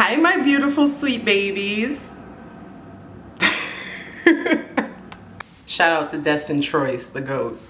Hi, my beautiful sweet babies. Shout out to Destin Troyce, the GOAT.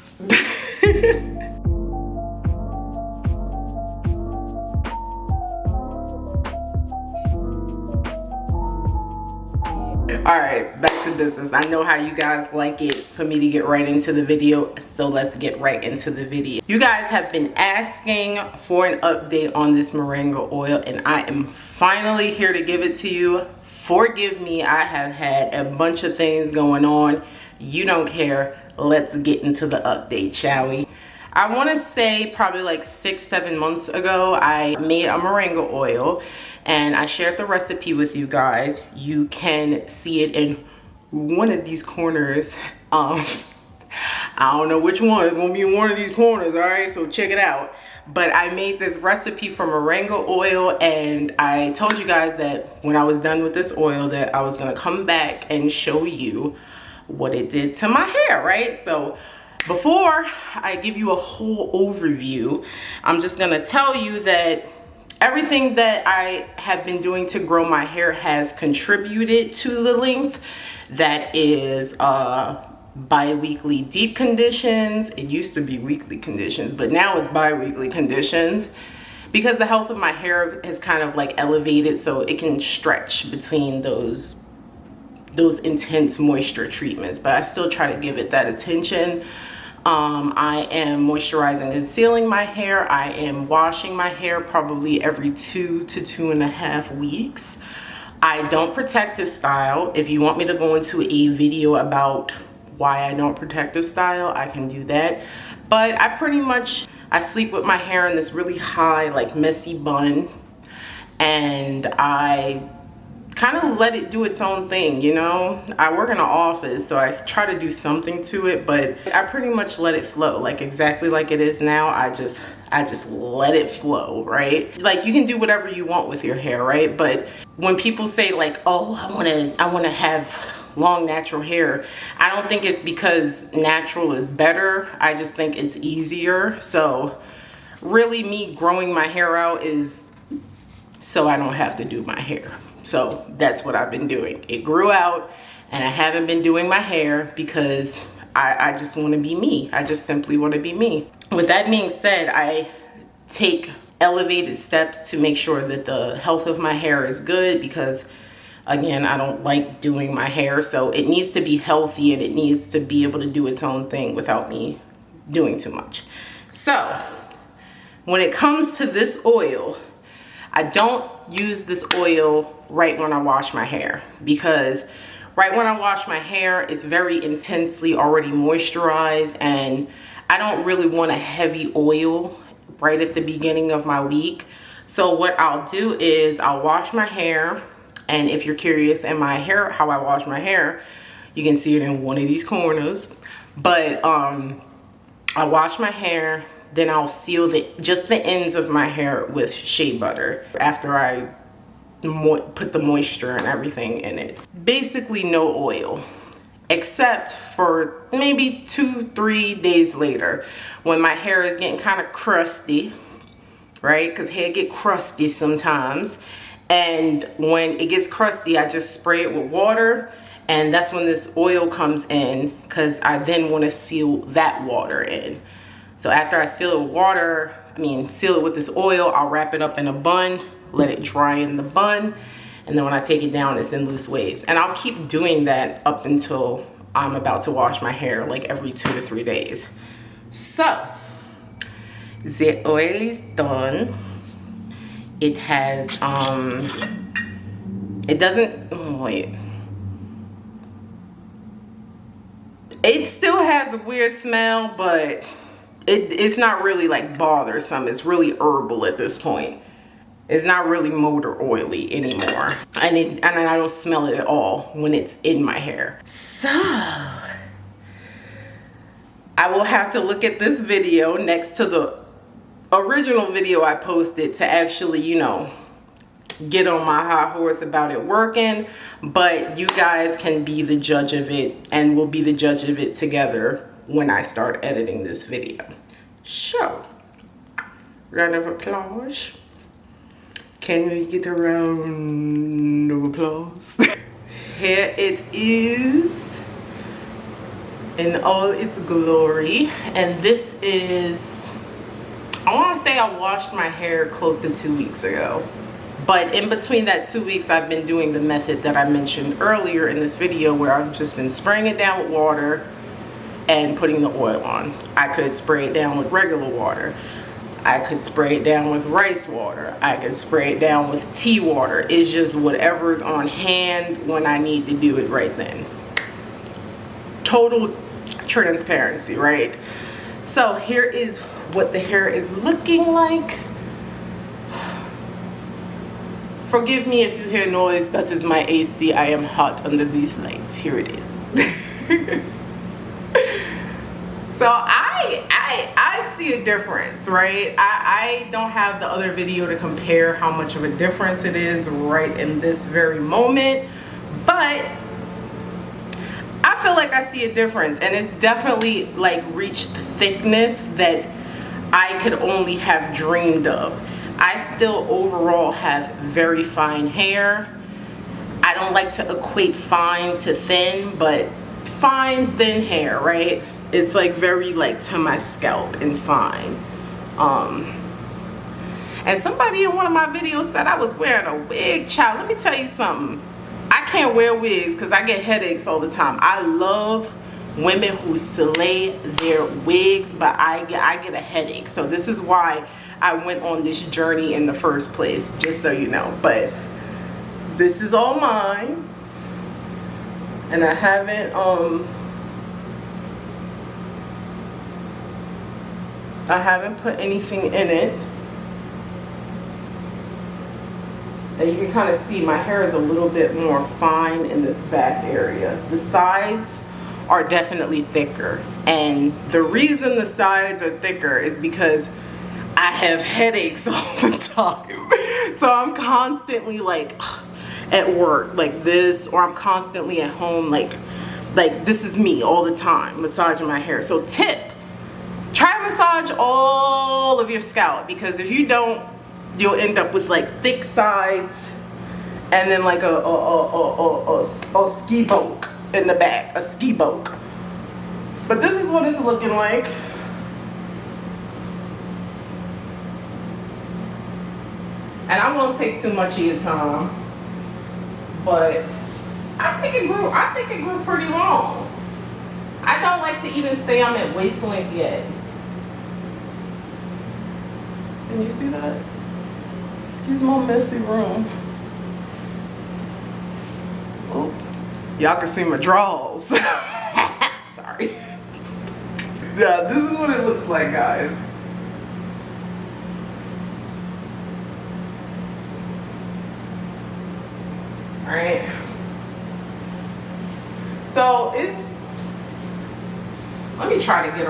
Alright, back to business. I know how you guys like it for me to get right into the video, so let's get right into the video. You guys have been asking for an update on this Moringa oil, and I am finally here to give it to you. Forgive me, I have had a bunch of things going on. You don't care. Let's get into the update, shall we? I want to say probably like 6-7 months ago, I made a Moringa oil and I shared the recipe with you guys. You can see it in one of these corners. I don't know which one. It's gonna be in one of these corners, all right? So check it out. But I made this recipe for Moringa oil, and I told you guys that when I was done with this oil that I was gonna come back and show you what it did to my hair, right? So before I give you a whole overview, I'm just gonna tell you that everything that I have been doing to grow my hair has contributed to the length. That is bi-weekly deep conditions. It used to be weekly conditions, but now it's bi-weekly conditions because the health of my hair has kind of like elevated so it can stretch between those intense moisture treatments, but I still try to give it that attention. I am moisturizing and sealing my hair. I am washing my hair probably every 2 to 2.5 weeks. I don't protective style. If you want me to go into a video about why I don't protective style, I can do that. But I sleep with my hair in this really high, like messy bun, and I kind of let it do its own thing, you know? I work in an office, so I try to do something to it, but I pretty much let it flow, like exactly like it is now. I just let it flow, right? Like, you can do whatever you want with your hair, right? But when people say like, oh, I want to have long natural hair, I don't think it's because natural is better. I just think it's easier. So really, me growing my hair out is so I don't have to do my hair. So that's what I've been doing. It grew out and I haven't been doing my hair because I just want to be me. I just simply want to be me. With that being said, I take elevated steps to make sure that the health of my hair is good because, again, I don't like doing my hair. So it needs to be healthy and it needs to be able to do its own thing without me doing too much. So when it comes to this oil, I don't use this oil right when I wash my hair because right when I wash my hair, it's very intensely already moisturized, and I don't really want a heavy oil right at the beginning of my week. So what I'll do is I'll wash my hair, and if you're curious in my hair, how I wash my hair, you can see it in one of these corners. But I wash my hair, then I'll seal just the ends of my hair with shea butter after I put the moisture and everything in it. Basically no oil, except for maybe 2-3 days later when my hair is getting kind of crusty, right? Because hair get crusty sometimes. And when it gets crusty, I just spray it with water, and that's when this oil comes in because I then want to seal that water in. So after I seal it with water, seal it with this oil, I'll wrap it up in a bun, let it dry in the bun, and then when I take it down, it's in loose waves. And I'll keep doing that up until I'm about to wash my hair, like every 2 to 3 days. So, the oil is done. It has, it doesn't, oh wait. It still has a weird smell, but it's not really like bothersome. It's really herbal at this point. It's not really motor oily anymore. And I don't smell it at all when it's in my hair. So I will have to look at this video next to the original video I posted to actually, you know, get on my high horse about it working. But you guys can be the judge of it, and we'll be the judge of it together when I start editing this video. So, round of applause. Can we get a round of applause? Here it is in all its glory. And this is, I want to say I washed my hair close to 2 weeks ago. But in between that 2 weeks, I've been doing the method that I mentioned earlier in this video, where I've just been spraying it down with water and putting the oil on. I could spray it down with regular water. I could spray it down with rice water. I could spray it down with tea water. It's just whatever's on hand when I need to do it right then. Total transparency, right? So here is what the hair is looking like. Forgive me if you hear noise. That is my AC. I am hot under these lights. Here it is. So I see a difference, right? I don't have the other video to compare how much of a difference it is right in this very moment, but I feel like I see a difference, and it's definitely like reached the thickness that I could only have dreamed of. I still overall have very fine hair. I don't like to equate fine to thin, but fine, thin hair, right? It's like very like to my scalp and fine. And somebody in one of my videos said I was wearing a wig. Child, let me tell you something. I can't wear wigs because I get headaches all the time. I love women who slay their wigs, but I get a headache. So this is why I went on this journey in the first place, just so you know. But this is all mine, and I haven't put anything in it. And you can kind of see my hair is a little bit more fine in this back area. The sides are definitely thicker, and the reason the sides are thicker is because I have headaches all the time. So I'm constantly like at work like this, or I'm constantly at home like this is me all the time massaging my hair. So tip, try to massage all of your scalp, because if you don't, you'll end up with like thick sides and then like a ski boke in the back, a ski boke. But this is what it's looking like. And I won't take too much of your time, but I think it grew pretty long. I don't like to even say I'm at waist length yet. Can you see that? Excuse my messy room. Oh, y'all can see my drawers. Sorry. Yeah, this is what it looks like, guys. All right. So let me try to get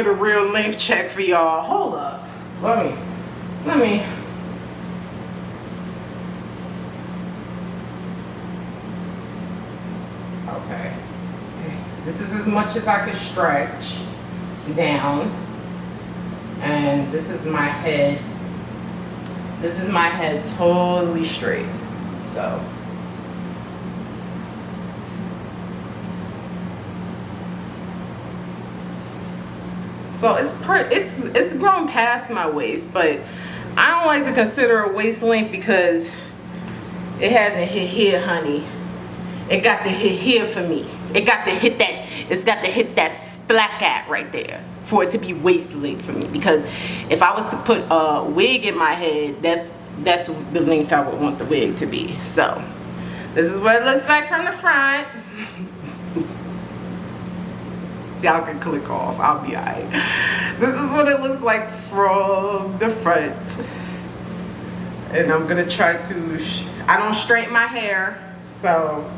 a real length check for y'all. Hold up. Let me. Okay. This is as much as I can stretch down. And this is my head. This is my head totally straight. So it's grown past my waist, but I don't like to consider a waist length because it hasn't hit here, honey. It got to hit here for me. It's got to hit that splack right there for it to be waist length for me. Because if I was to put a wig in my head, that's the length I would want the wig to be. So this is what it looks like from the front. Y'all can click off, I'll be alright. This is what it looks like from the front. And I'm gonna try to, I don't straighten my hair, so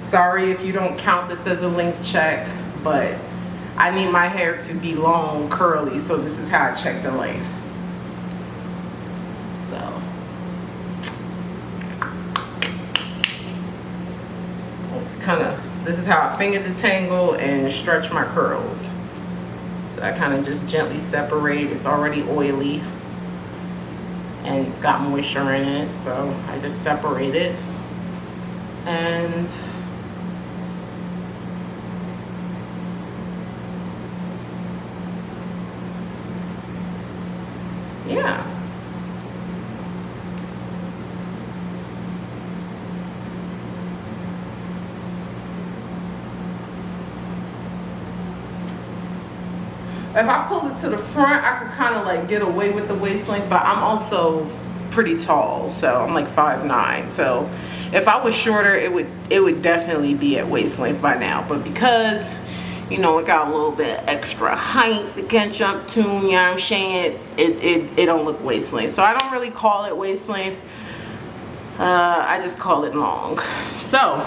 sorry if you don't count this as a length check, but I need my hair to be long, curly, so this is how I check the length. So this is how I finger detangle and stretch my curls. So I kind of just gently separate. It's already oily. and it's got moisture in it, so I just separate it. And yeah. If I pull it to the front, I could kind of like get away with the waist length, but I'm also pretty tall, so I'm like 5'9". So if I was shorter, it would definitely be at waist length by now. But because, you know, it got a little bit extra height to catch up to, you know what I'm saying, it don't look waist length. So I don't really call it waist length. I just call it long. So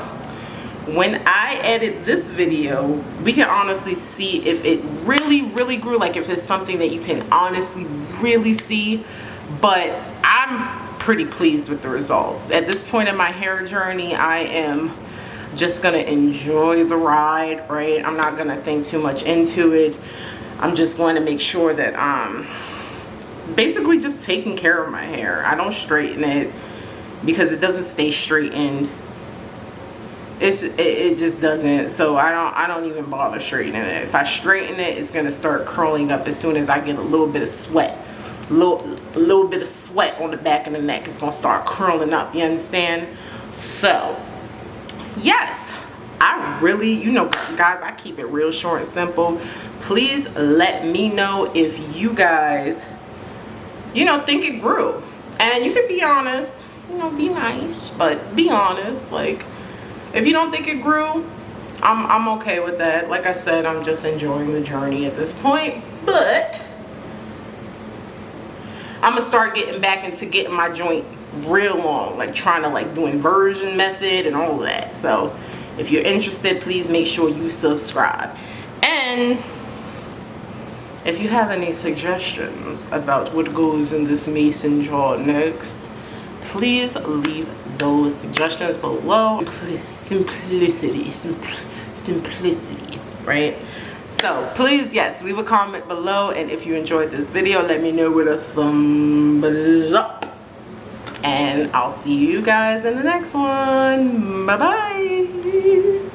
when I edit this video, we can honestly see if it really grew, like if it's something that you can honestly really see. But I'm pretty pleased with the results. At this point in my hair journey, I am just gonna enjoy the ride, right? I'm not gonna think too much into it. I'm just going to make sure that I'm basically just taking care of my hair. I don't straighten it because it doesn't stay straightened. It just doesn't. So I don't even bother straightening it. If I straighten it, it's gonna start curling up as soon as I get a little bit of sweat. A little bit of sweat on the back of the neck. It's gonna start curling up, you understand? So yes, I really, you know, guys, I keep it real short and simple. Please let me know if you guys, you know, think it grew. And you can be honest, you know, be nice, but be honest. Like, if you don't think it grew, I'm okay with that. Like I said, I'm just enjoying the journey at this point. But I'm gonna start getting back into getting my joint real long, like trying to like do inversion method and all of that. So if you're interested, please make sure you subscribe. And if you have any suggestions about what goes in this mason jar next, please leave those suggestions below. Simplicity, right? So please, yes, leave a comment below, and if you enjoyed this video, let me know with a thumbs up. And I'll see you guys in the next one. Bye bye.